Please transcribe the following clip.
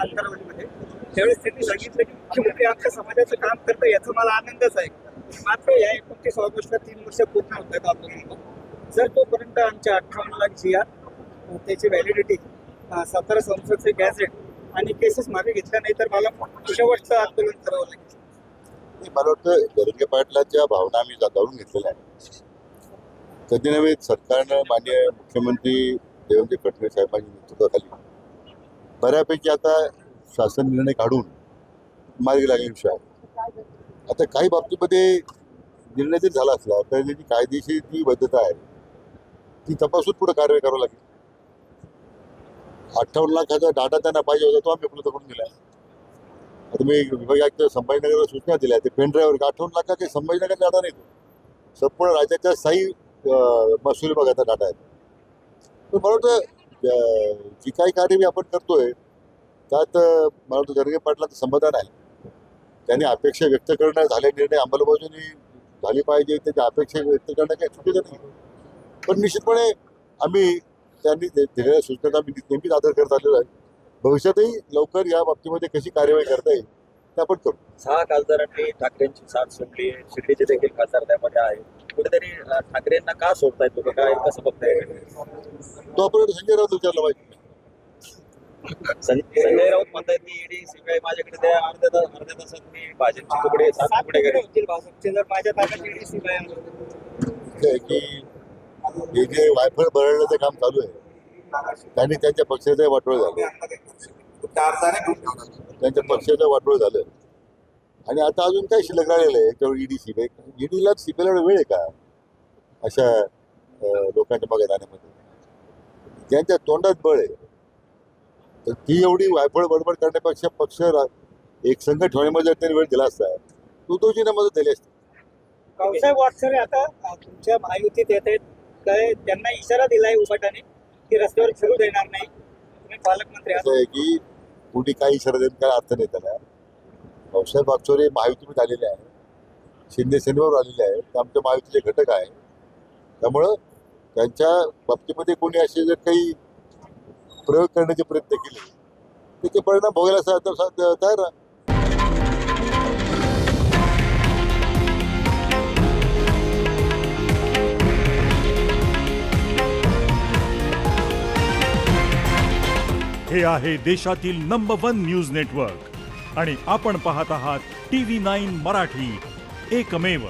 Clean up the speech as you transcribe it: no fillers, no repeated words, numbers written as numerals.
अंतरावलीमध्ये त्यावेळेस त्यांनी सांगितलं की मुख्यमंत्री आमच्या समाजाचं काम करतं, याचा मला आनंदच आहे. मात्र या 29 ऑगस्टला 3 वर्ष पूर्ण होत आहेत आंदोलनाला. जर तोपर्यंत आमच्या 58 लाख GR त्याची व्हॅलिडिटी, 17 संसदचे गॅझेट आणि केसेस मागे घेतल्या नाही तर मला शेवटचं आंदोलन करावं लागेल. मला वाटतं जरांगे पाटलांच्या भावना आम्ही जाणून घेतलेल्या आहेत. कधी नव्हे सरकारनं माननीय मुख्यमंत्री देवेंद्र फडणवीस साहेबांच्या नेतृत्वाखाली बऱ्यापैकी आता शासन निर्णय काढून मार्गी लागल्याविषयी आहे. आता काही बाबतीमध्ये निर्णय जर झाला असला तर त्याची कायदेशीर जी वैधता आहे ती तपासून पुढे कारवाई करावी लागेल. 58 लाखाचा डाटा त्यांना पाहिजे होता तो आम्ही उपलब्ध करून दिला. आता मी विभागीय आयुक्त संभाजीनगरला सूचना दिल्या ते पेन ड्रायव्हर 58 लाख काही संभाजीनगर डाटा नाही, तो संपूर्ण राज्याच्या स्थायी महसूल विभागाचा डाटा आहे. तर मला वाटतं जी काही कार्य मी आपण करतोय त्यात मला वाटतं जरांगे पाटलांचं समाधान आहे. त्यांनी अपेक्षा व्यक्त करणं झाले, निर्णय अंमलबजावणी झाली पाहिजे त्याची अपेक्षा व्यक्त करणं काही चुकीचं नाही. पण निश्चितपणे आम्ही त्यांनी दिलेल्या सूचना आम्ही नेहमीच आदर करत आलेलो आहे. भविष्यातही लवकर या बाबतीमध्ये कशी कार्यवाही करता येईल ते आपण करू. 6 खासदारांनी ठाकरेंची साथ सोडली, शिर्डीचे देखील खासदार त्यामध्ये आहे. कुठेतरी ठाकरेंना का सोडतायत तुम्ही, काय कसं बघताय? तो आपण संजय राऊत विचारला पाहिजे. संजय राऊत म्हणतायत की ईडी सीबीआय माझ्याकडे द्या, अर्ध्या तासात मी भाजपचे तुकडे 7 तुकडे करेल. भाजपचे जर माझ्या ताब्यात गेली सीबीआय की हे जे वायफळ बरळण्याचं काम चालू आहे त्यांनी त्यांच्या पक्षाचं वाटोळ झालं, त्यांच्या पक्षाचं वाटोळ झालं आणि आता अजून काय शिल्लक राहिलेलं आहे याच्यावर ईडी सीबीआय. ईडीला सीबीआयला वेळ आहे का अशा लोकांच्या मागे जाण्यामध्ये? ज्यांच्या तोंडात बळ आहे तर ती एवढी वायफळ बडबड करण्यापेक्षा पक्ष एक संघ ठेवण्यामध्ये जर त्यांनी वेळ दिला असता तो मदत दिली असती. भाऊसाहेब वाटसरे आता तुमच्या महायुतीत येत आहेत, काय त्यांना इशारा दिलाय उभाटाने की रस्त्यावर फिरू देणार नाही, तुम्ही पालकमंत्री आहात. असं आहे की कुठे काही इशारा देऊन काय अर्थ नाही त्याला. भाऊसाहेब वागचौरे महायुतीमध्ये आलेले आहे, शिंदे सेनेवर आलेले आहे, ते आमच्या महायुतीचे घटक आहे. त्यामुळं त्यांच्या बाबतीमध्ये कोणी असे जर काही प्रयोग करण्याचे प्रयत्न केले त्याचे परिणाम भोगायला तयार राहा. हे आहे देशातील नंबर 1 न्यूज नेटवर्क आणि आपण पाहत आहात TV9 मराठी, एकमेव.